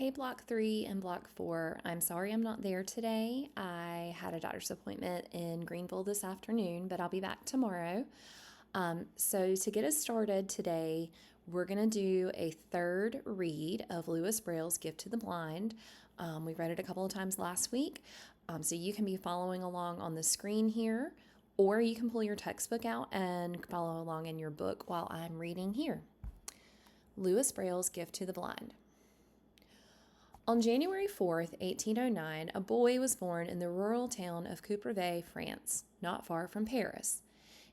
Hey, Block 3 and Block 4. I'm sorry I'm not there today. I had a doctor's appointment in Greenville this afternoon, but I'll be back tomorrow. So to get us started today, we're going to do a third read of Louis Braille's Gift to the Blind. We read it a couple of times last week, so you can be following along on the screen here, or you can pull your textbook out and follow along in your book while I'm reading here. Louis Braille's Gift to the Blind. On January 4th, 1809, a boy was born in the rural town of Courpeville, France, not far from Paris.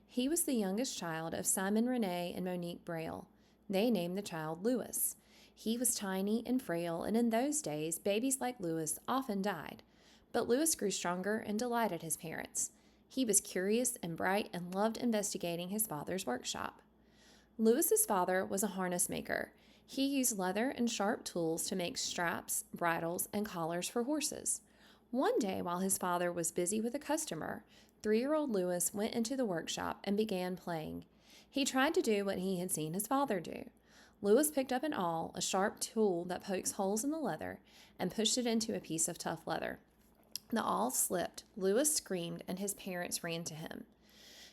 He was the youngest child of Simon René and Monique Braille. They named the child Louis. He was tiny and frail, and in those days, babies like Louis often died. But Louis grew stronger and delighted his parents. He was curious and bright and loved investigating his father's workshop. Louis's father was a harness maker. He used leather and sharp tools to make straps, bridles, and collars for horses. One day, while his father was busy with a customer, 3-year-old Louis went into the workshop and began playing. He tried to do what he had seen his father do. Louis picked up an awl, a sharp tool that pokes holes in the leather, and pushed it into a piece of tough leather. The awl slipped. Louis screamed, and his parents ran to him.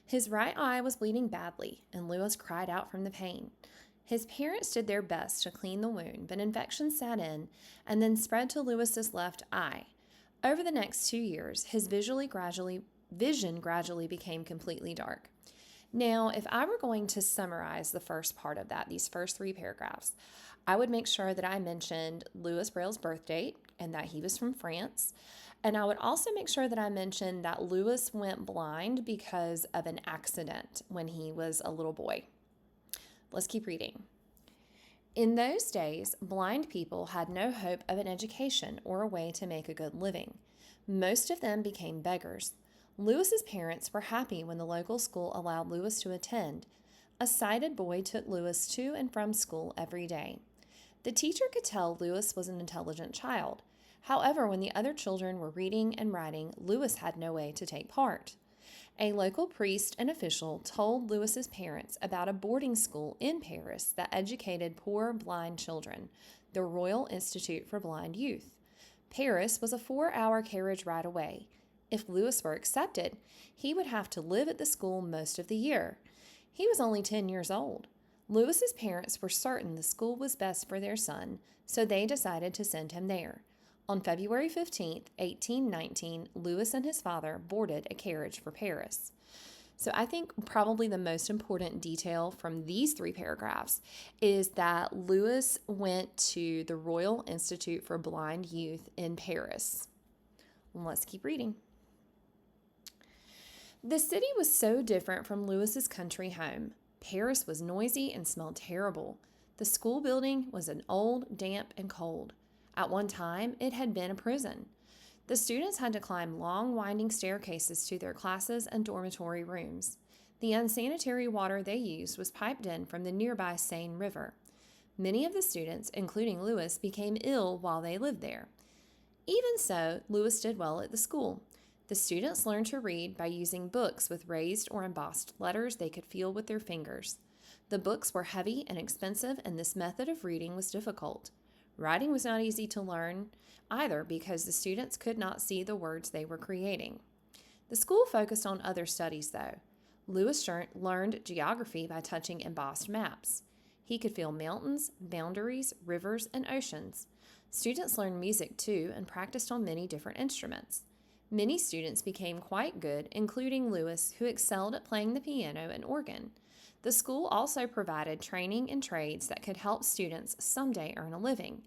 His right eye was bleeding badly, and Louis cried out from the pain. His parents did their best to clean the wound, but infection sat in and then spread to Louis's left eye. Over the next 2 years, his vision gradually became completely dark. Now, if I were going to summarize the first part of that, these first 3 paragraphs, I would make sure that I mentioned Louis Braille's birth date and that he was from France. And I would also make sure that I mentioned that Louis went blind because of an accident when he was a little boy. Let's keep reading. In those days, blind people had no hope of an education or a way to make a good living. Most of them became beggars. Louis's parents were happy when the local school allowed Louis to attend. A sighted boy took Louis to and from school every day. The teacher could tell Louis was an intelligent child. However, when the other children were reading and writing, Louis had no way to take part. A local priest and official told Louis's parents about a boarding school in Paris that educated poor blind children, the Royal Institute for Blind Youth. Paris was a 4-hour carriage ride away. If Louis were accepted, he would have to live at the school most of the year. He was only 10 years old. Louis's parents were certain the school was best for their son, so they decided to send him there. On February 15, 1819, Louis and his father boarded a carriage for Paris. So I think probably the most important detail from these 3 paragraphs is that Louis went to the Royal Institute for Blind Youth in Paris. Let's keep reading. The city was so different from Louis's country home. Paris was noisy and smelled terrible. The school building was an old, damp, and cold. At one time, it had been a prison. The students had to climb long, winding staircases to their classes and dormitory rooms. The unsanitary water they used was piped in from the nearby Seine River. Many of the students, including Louis, became ill while they lived there. Even so, Louis did well at the school. The students learned to read by using books with raised or embossed letters they could feel with their fingers. The books were heavy and expensive, and this method of reading was difficult. Writing was not easy to learn either because the students could not see the words they were creating. The school focused on other studies, though. Louis learned geography by touching embossed maps. He could feel mountains, boundaries, rivers, and oceans. Students learned music, too, and practiced on many different instruments. Many students became quite good, including Louis, who excelled at playing the piano and organ. The school also provided training in trades that could help students someday earn a living.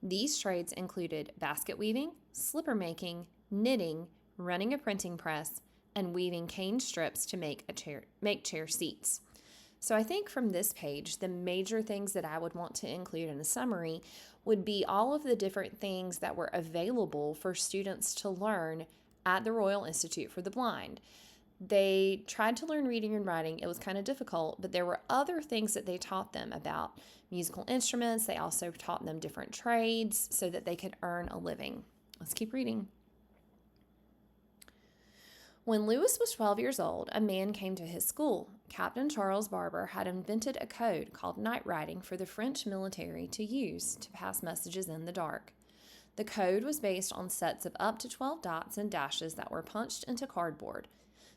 These trades included basket weaving, slipper making, knitting, running a printing press, and weaving cane strips to make chair seats. So I think from this page, the major things that I would want to include in a summary would be all of the different things that were available for students to learn at the Royal Institute for the Blind. They tried to learn reading and writing. It was kind of difficult, but there were other things that they taught them about musical instruments. They also taught them different trades so that they could earn a living. Let's keep reading. When Lewis was 12 years old, a man came to his school. Captain Charles Barber had invented a code called night writing for the French military to use to pass messages in the dark. The code was based on sets of up to 12 dots and dashes that were punched into cardboard.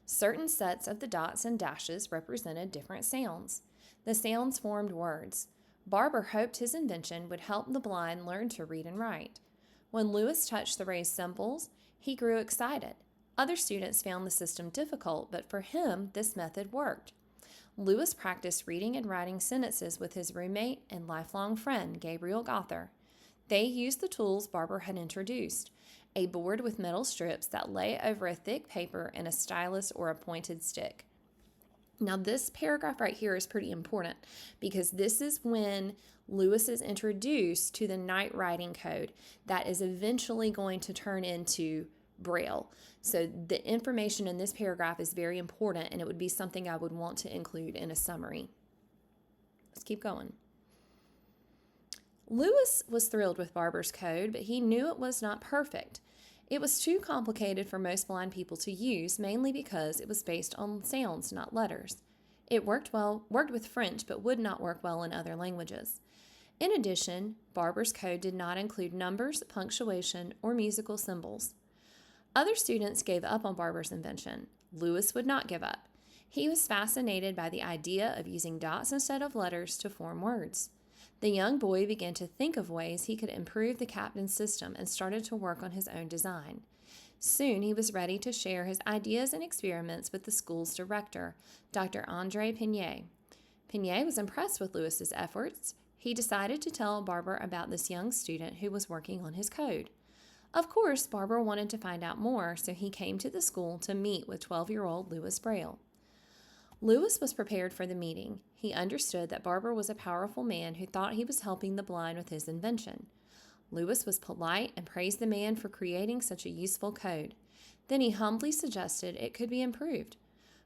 Certain sets of the dots and dashes represented different sounds. The sounds formed words. Barber hoped his invention would help the blind learn to read and write. When Lewis touched the raised symbols, he grew excited. Other students found the system difficult, but for him, this method worked. Lewis practiced reading and writing sentences with his roommate and lifelong friend, Gabriel Gother. They used the tools Barber had introduced, a board with metal strips that lay over a thick paper and a stylus or a pointed stick. Now, this paragraph right here is pretty important because this is when Lewis is introduced to the night writing code that is eventually going to turn into Braille. So the information in this paragraph is very important, and it would be something I would want to include in a summary. Let's keep going. Lewis was thrilled with Barber's code, but he knew it was not perfect. It was too complicated for most blind people to use, mainly because it was based on sounds, not letters. It worked with French, but would not work well in other languages. In addition, Barber's code did not include numbers, punctuation, or musical symbols. Other students gave up on Barber's invention. Lewis would not give up. He was fascinated by the idea of using dots instead of letters to form words. The young boy began to think of ways he could improve the captain's system and started to work on his own design. Soon he was ready to share his ideas and experiments with the school's director, Dr. Andre Pignet. Pignet was impressed with Lewis's efforts. He decided to tell Barber about this young student who was working on his code. Of course, Barber wanted to find out more, so he came to the school to meet with 12-year-old Lewis Braille. Lewis was prepared for the meeting. He understood that Barber was a powerful man who thought he was helping the blind with his invention. Lewis was polite and praised the man for creating such a useful code. Then he humbly suggested it could be improved.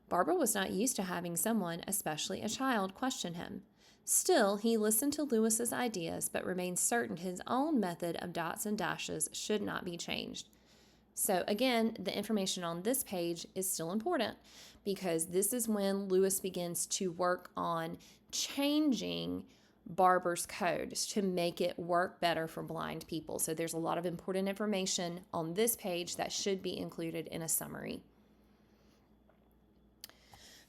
Barber was not used to having someone, especially a child, question him. Still, he listened to Lewis's ideas, but remained certain his own method of dots and dashes should not be changed. So again, the information on this page is still important because this is when Lewis begins to work on changing Barber's code to make it work better for blind people. So there's a lot of important information on this page that should be included in a summary.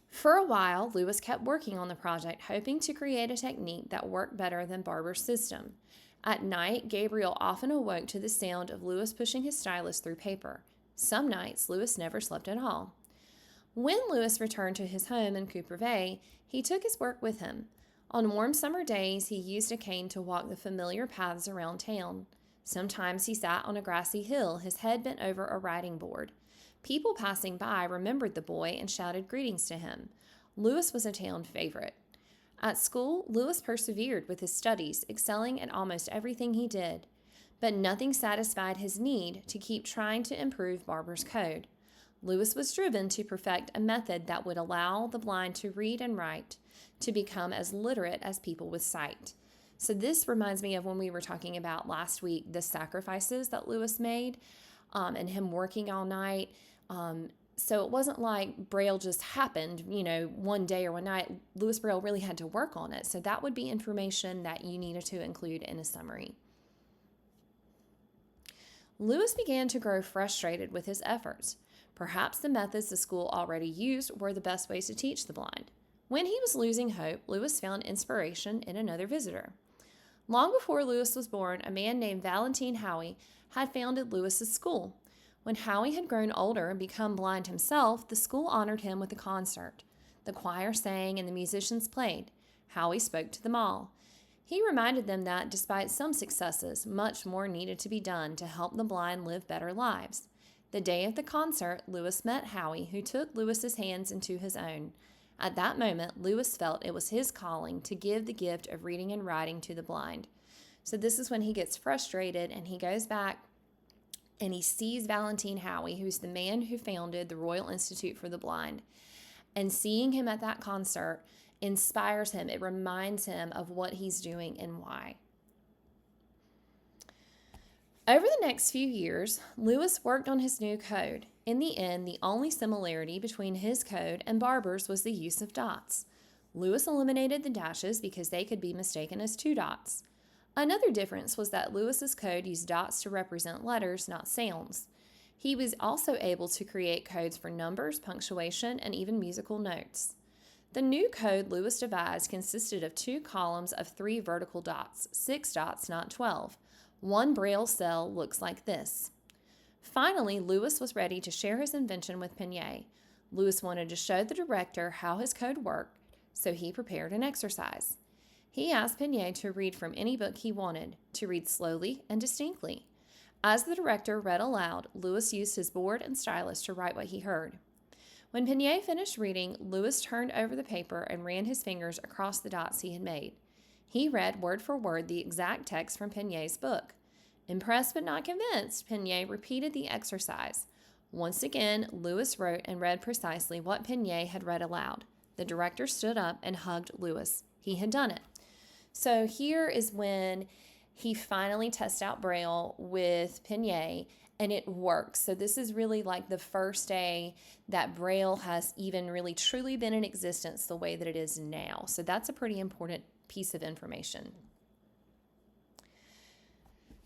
For a while, Lewis kept working on the project, hoping to create a technique that worked better than Barber's system. At night, Gabriel often awoke to the sound of Lewis pushing his stylus through paper. Some nights, Lewis never slept at all. When Lewis returned to his home in Cooper Bay, he took his work with him. On warm summer days, he used a cane to walk the familiar paths around town. Sometimes he sat on a grassy hill, his head bent over a writing board. People passing by remembered the boy and shouted greetings to him. Lewis was a town favorite. At school, Lewis persevered with his studies, excelling at almost everything he did. But nothing satisfied his need to keep trying to improve Barber's code. Lewis was driven to perfect a method that would allow the blind to read and write, to become as literate as people with sight. So this reminds me of when we were talking about last week, the sacrifices that Lewis made, and him working all night. So it wasn't like Braille just happened, one day or one night. Lewis Braille really had to work on it. So that would be information that you needed to include in a summary. Lewis began to grow frustrated with his efforts. Perhaps the methods the school already used were the best ways to teach the blind. When he was losing hope, Lewis found inspiration in another visitor. Long before Lewis was born, a man named Valentine Howie had founded Lewis's school. When Howie had grown older and become blind himself, the school honored him with a concert. The choir sang and the musicians played. Howie spoke to them all. He reminded them that, despite some successes, much more needed to be done to help the blind live better lives. The day of the concert, Lewis met Howie, who took Lewis's hands into his own. At that moment, Lewis felt it was his calling to give the gift of reading and writing to the blind. So this is when he gets frustrated and he goes back and he sees Valentine Howie, who's the man who founded the Royal Institute for the Blind. And seeing him at that concert inspires him. It reminds him of what he's doing and why. Over the next few years, Lewis worked on his new code. In the end, the only similarity between his code and Barber's was the use of dots. Lewis eliminated the dashes because they could be mistaken as two dots. Another difference was that Lewis's code used dots to represent letters, not sounds. He was also able to create codes for numbers, punctuation, and even musical notes. The new code Lewis devised consisted of 2 columns of 3 vertical dots, 6 dots, not 12. One Braille cell looks like this. Finally, Lewis was ready to share his invention with Penier. Lewis wanted to show the director how his code worked, so he prepared an exercise. He asked Penier to read from any book he wanted, to read slowly and distinctly. As the director read aloud, Lewis used his board and stylus to write what he heard. When Penier finished reading, Lewis turned over the paper and ran his fingers across the dots he had made. He read word for word the exact text from Penier's book. Impressed but not convinced, Penier repeated the exercise. Once again, Lewis wrote and read precisely what Penier had read aloud. The director stood up and hugged Lewis. He had done it. So here is when he finally tests out Braille with Penier, and it works. So this is really like the first day that Braille has even really truly been in existence the way that it is now. So that's a pretty important piece of information.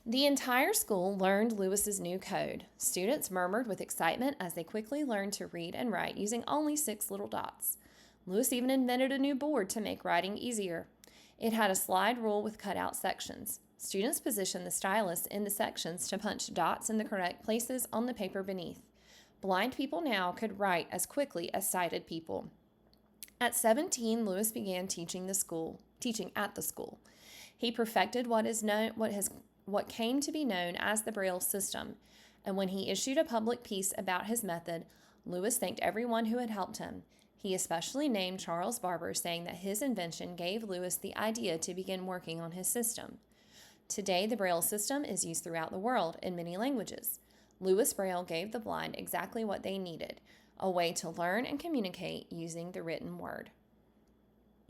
The entire school learned Lewis's new code. Students murmured with excitement as they quickly learned to read and write using only 6 little dots. Lewis even invented a new board to make writing easier. It had a slide rule with cutout sections. Students positioned the stylus in the sections to punch dots in the correct places on the paper beneath. Blind people now could write as quickly as sighted people. At 17, Lewis began teaching at the school. He perfected what came to be known as the Braille system, and when he issued a public piece about his method, Lewis thanked everyone who had helped him. He especially named Charles Barber, saying that his invention gave Lewis the idea to begin working on his system. Today, the Braille system is used throughout the world in many languages. Lewis Braille gave the blind exactly what they needed, a way to learn and communicate using the written word.